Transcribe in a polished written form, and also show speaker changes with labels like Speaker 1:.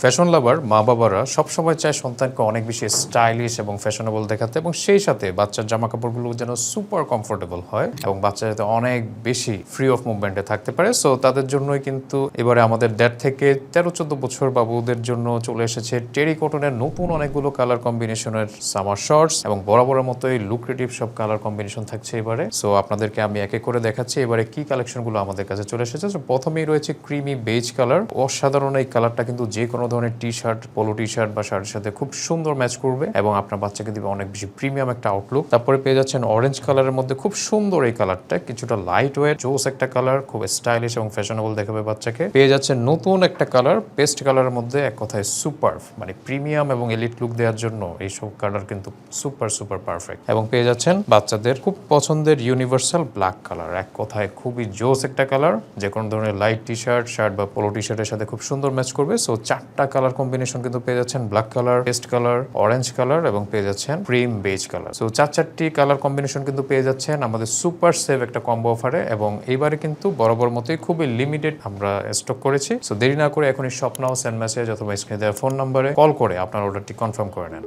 Speaker 1: Fashion লাভার মা বাবারা সবসময় চায় সন্তানকে অনেক বেশি স্টাইলিশ এবং ফ্যাশনেবল দেখাতে, এবং সেই সাথে বাচ্চার জামা কাপড়গুলো যেন সুপার কমফোর্টেবল হয় এবং বাচ্চা যাতে অনেক বেশি ফ্রি অফ মুভমেন্টে থাকতে পারে। সো তাদের জন্যই কিন্তু এবারে আমাদের 1.5 থেকে 13-14 বছর বাবুদের জন্য চলে এসেছে টেরি কটনের নতুন অনেকগুলো কালার কম্বিনেশনের সামার শর্টস, এবং বরাবরের মতোই লুক্রেটিভ সব কালার কম্বিনেশন থাকছে এবারে। সো আপনাদেরকে আমি এক এক করে দেখাচ্ছি এবারে কি কালেকশনগুলো আমাদের কাছে চলে এসেছে। প্রথমেই রয়েছে ক্রিমি বেজ কালার। অসাধারণ এই কালারটা কিন্তু যে কোনো ধরনের T shirt, polo T shirt বা শার্টের সাথে খুব সুন্দর ম্যাচ করবে এবং আপনার বাচ্চাকে দিবে অনেক বেশি প্রিমিয়াম একটা আউটলুক। তারপরে পেয়ে যাচ্ছেন অরেঞ্জ কালারের মধ্যে খুব সুন্দর এই কালারটা, কিছুটা লাইট ওয়েট জোস একটা কালার, খুব স্টাইলিশ এবং ফ্যাশনেবল দেখাবে বাচ্চাকে। পেয়ে যাচ্ছেন নতুন একটা কালার পেস্ট কালারের মধ্যে, এক কথায় সুপার, মানে প্রিমিয়াম এবং এলিট লুক দেওয়ার জন্য এইসব কালার কিন্তু সুপার সুপার পারফেক্ট। এবং পেয়ে যাচ্ছেন বাচ্চাদের খুব পছন্দের ইউনিভার্সাল ব্ল্যাক কালার, এক কথায় খুবই জোস একটা কালার, যে কোনো ধরনের লাইট টি শার্ট, শার্ট বা পোলো টি শার্টের সাথে খুব সুন্দর ম্যাচ করবে। সো 4টা কালার কম্বিনেশন কিন্তু পেয়ে যাচ্ছেন, black colour, paste colour, orange colour এবং পেয়ে যাচ্ছেন ক্রিম বেজ কালার। সো 4টি কালার কম্বিনেশন কিন্তু পেয়ে যাচ্ছেন আমাদের সুপার সেভ একটা কম্বো অফারে, এবং এইবারে কিন্তু বরাবর মতোই খুবই লিমিটেড আমরা স্টক করেছি। সো দেরি না করে এখনই শপ নাও, সেন্ড মেসেজ অথবা স্ক্রিনে দেওয়া ফোন নাম্বারে কল করে আপনার অর্ডারটি কনফার্ম করে নেন।